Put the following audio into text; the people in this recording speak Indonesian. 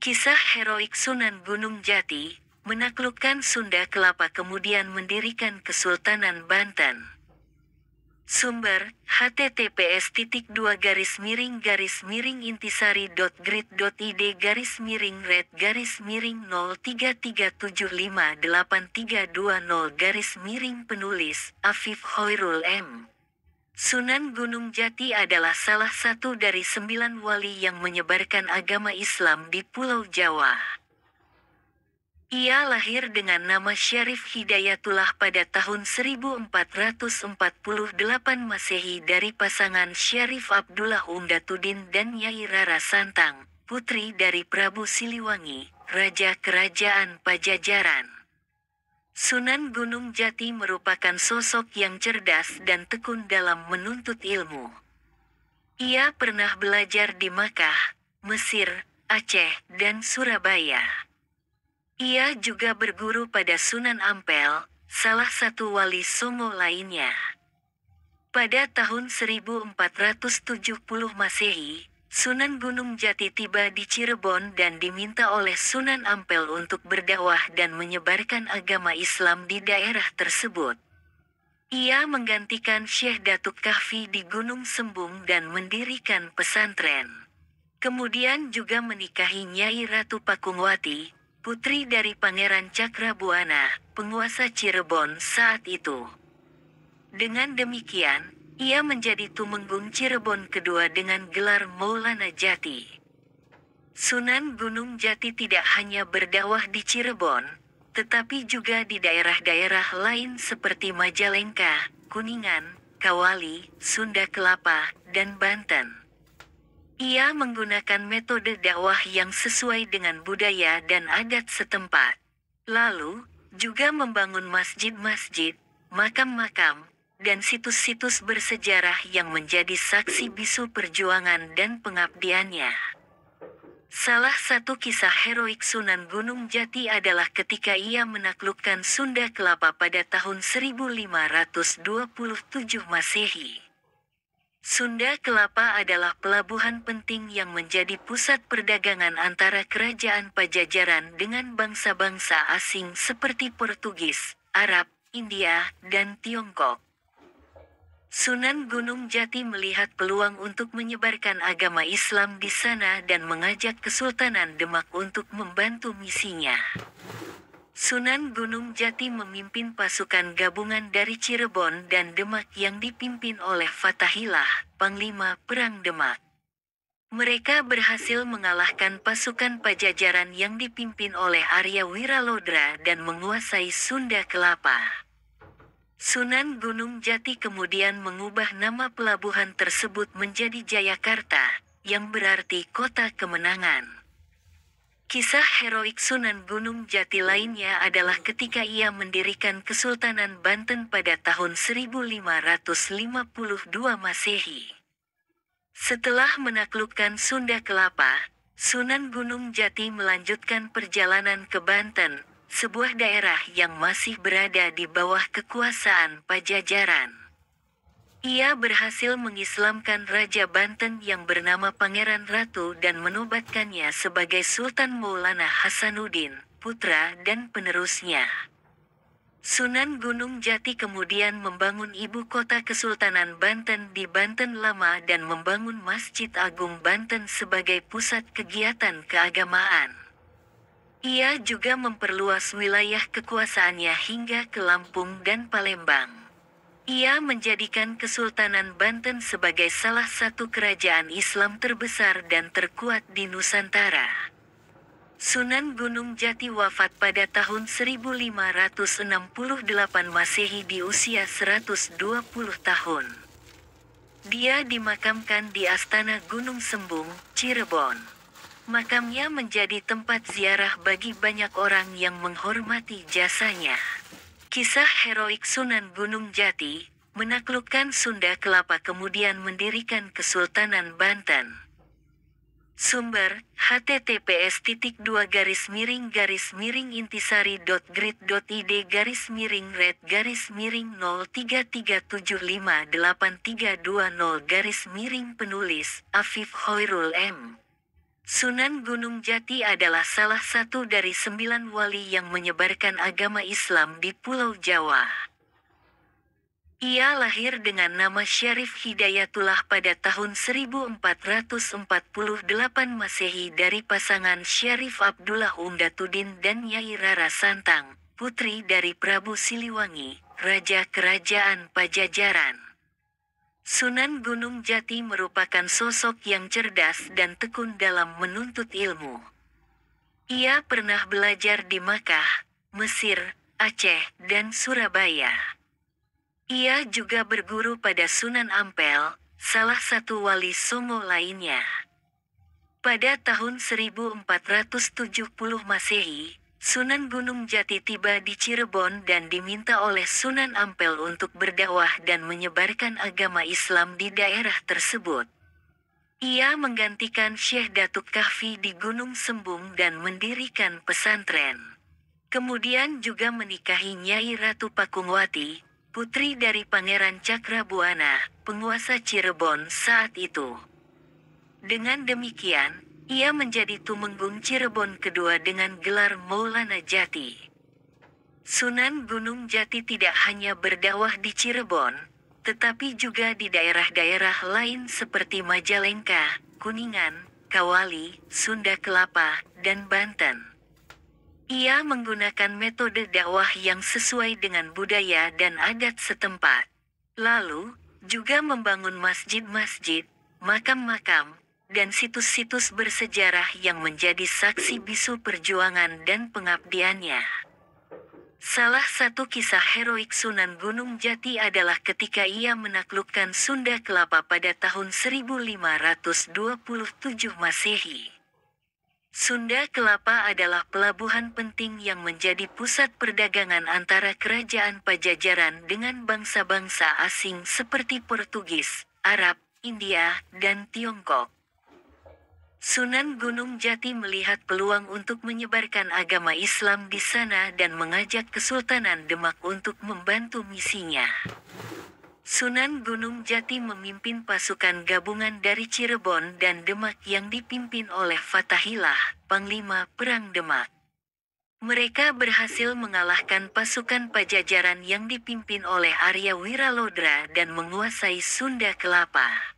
Kisah heroik Sunan Gunung Jati, menaklukkan Sunda Kelapa kemudian mendirikan Kesultanan Banten. Sumber, https://red-intisari.grid.id/miring-red-miring 03275832 Afif Hoirul M. Sunan Gunung Jati adalah salah satu dari 9 wali yang menyebarkan agama Islam di Pulau Jawa. Ia lahir dengan nama Syarif Hidayatullah pada tahun 1448 Masehi dari pasangan Syarif Abdullah Umdatuddin dan Nyai Rara Santang, putri dari Prabu Siliwangi, Raja Kerajaan Pajajaran. Sunan Gunung Jati merupakan sosok yang cerdas dan tekun dalam menuntut ilmu. Ia pernah belajar di Makkah, Mesir, Aceh, dan Surabaya. Ia juga berguru pada Sunan Ampel, salah satu wali Songo lainnya. Pada tahun 1470 Masehi, Sunan Gunung Jati tiba di Cirebon dan diminta oleh Sunan Ampel untuk berdakwah dan menyebarkan agama Islam di daerah tersebut. Ia menggantikan Syekh Datuk Kahfi di Gunung Sembung dan mendirikan pesantren. Kemudian juga menikahi Nyai Ratu Pakungwati, putri dari Pangeran Cakrabuana, penguasa Cirebon saat itu. Dengan demikian, ia menjadi Tumenggung Cirebon kedua dengan gelar Maulana Jati. Sunan Gunung Jati tidak hanya berdakwah di Cirebon, tetapi juga di daerah-daerah lain seperti Majalengka, Kuningan, Kawali, Sunda Kelapa, dan Banten. Ia menggunakan metode dakwah yang sesuai dengan budaya dan adat setempat. Lalu, juga membangun masjid-masjid, makam-makam, dan situs-situs bersejarah yang menjadi saksi bisu perjuangan dan pengabdiannya. Salah satu kisah heroik Sunan Gunung Jati adalah ketika ia menaklukkan Sunda Kelapa pada tahun 1527 Masehi. Sunda Kelapa adalah pelabuhan penting yang menjadi pusat perdagangan antara kerajaan Pajajaran dengan bangsa-bangsa asing seperti Portugis, Arab, India, dan Tiongkok. Sunan Gunung Jati melihat peluang untuk menyebarkan agama Islam di sana dan mengajak Kesultanan Demak untuk membantu misinya. Sunan Gunung Jati memimpin pasukan gabungan dari Cirebon dan Demak yang dipimpin oleh Fatahillah, Panglima Perang Demak. Mereka berhasil mengalahkan pasukan Pajajaran yang dipimpin oleh Arya Wiralodra dan menguasai Sunda Kelapa. Sunan Gunung Jati kemudian mengubah nama pelabuhan tersebut menjadi Jayakarta, yang berarti kota kemenangan. Kisah heroik Sunan Gunung Jati lainnya adalah ketika ia mendirikan Kesultanan Banten pada tahun 1552 Masehi. Setelah menaklukkan Sunda Kelapa, Sunan Gunung Jati melanjutkan perjalanan ke Banten, sebuah daerah yang masih berada di bawah kekuasaan Pajajaran. Ia berhasil mengislamkan Raja Banten yang bernama Pangeran Ratu dan menobatkannya sebagai Sultan Maulana Hasanuddin, putra dan penerusnya. Sunan Gunung Jati kemudian membangun ibu kota Kesultanan Banten di Banten Lama dan membangun Masjid Agung Banten sebagai pusat kegiatan keagamaan. Ia juga memperluas wilayah kekuasaannya hingga ke Lampung dan Palembang. Ia menjadikan Kesultanan Banten sebagai salah satu kerajaan Islam terbesar dan terkuat di Nusantara. Sunan Gunung Jati wafat pada tahun 1568 Masehi di usia 120 tahun. Dia dimakamkan di Astana Gunung Sembung, Cirebon. Makamnya menjadi tempat ziarah bagi banyak orang yang menghormati jasanya. Kisah heroik Sunan Gunung Jati, menaklukkan Sunda Kelapa kemudian mendirikan Kesultanan Banten. Sumber, https://red-intisari.grid.id/miring-red-miring 03375832 Penulis, Afif Hoirul M. Sunan Gunung Jati adalah salah satu dari 9 wali yang menyebarkan agama Islam di Pulau Jawa. Ia lahir dengan nama Syarif Hidayatullah pada tahun 1448 Masehi dari pasangan Syarif Abdullah Undatuddin dan Nyai Rara Santang, putri dari Prabu Siliwangi, Raja Kerajaan Pajajaran. Sunan Gunung Jati merupakan sosok yang cerdas dan tekun dalam menuntut ilmu. Ia pernah belajar di Makkah, Mesir, Aceh, dan Surabaya. Ia juga berguru pada Sunan Ampel, salah satu wali Songo lainnya. Pada tahun 1470 Masehi, Sunan Gunung Jati tiba di Cirebon dan diminta oleh Sunan Ampel untuk berdakwah dan menyebarkan agama Islam di daerah tersebut. Ia menggantikan Syekh Datuk Kahfi di Gunung Sembung dan mendirikan pesantren. Kemudian juga menikahi Nyai Ratu Pakungwati, putri dari Pangeran Cakrabuana, penguasa Cirebon saat itu. Dengan demikian, ia menjadi Tumenggung Cirebon kedua dengan gelar Maulana Jati. Sunan Gunung Jati tidak hanya berdakwah di Cirebon, tetapi juga di daerah-daerah lain seperti Majalengka, Kuningan, Kawali, Sunda Kelapa, dan Banten. Ia menggunakan metode dakwah yang sesuai dengan budaya dan adat setempat. Lalu, juga membangun masjid-masjid, makam-makam, dan situs-situs bersejarah yang menjadi saksi bisu perjuangan dan pengabdiannya. Salah satu kisah heroik Sunan Gunung Jati adalah ketika ia menaklukkan Sunda Kelapa pada tahun 1527 Masehi. Sunda Kelapa adalah pelabuhan penting yang menjadi pusat perdagangan antara kerajaan Pajajaran dengan bangsa-bangsa asing seperti Portugis, Arab, India, dan Tiongkok. Sunan Gunung Jati melihat peluang untuk menyebarkan agama Islam di sana dan mengajak Kesultanan Demak untuk membantu misinya. Sunan Gunung Jati memimpin pasukan gabungan dari Cirebon dan Demak yang dipimpin oleh Fatahillah, Panglima Perang Demak. Mereka berhasil mengalahkan pasukan Pajajaran yang dipimpin oleh Arya Wiralodra dan menguasai Sunda Kelapa.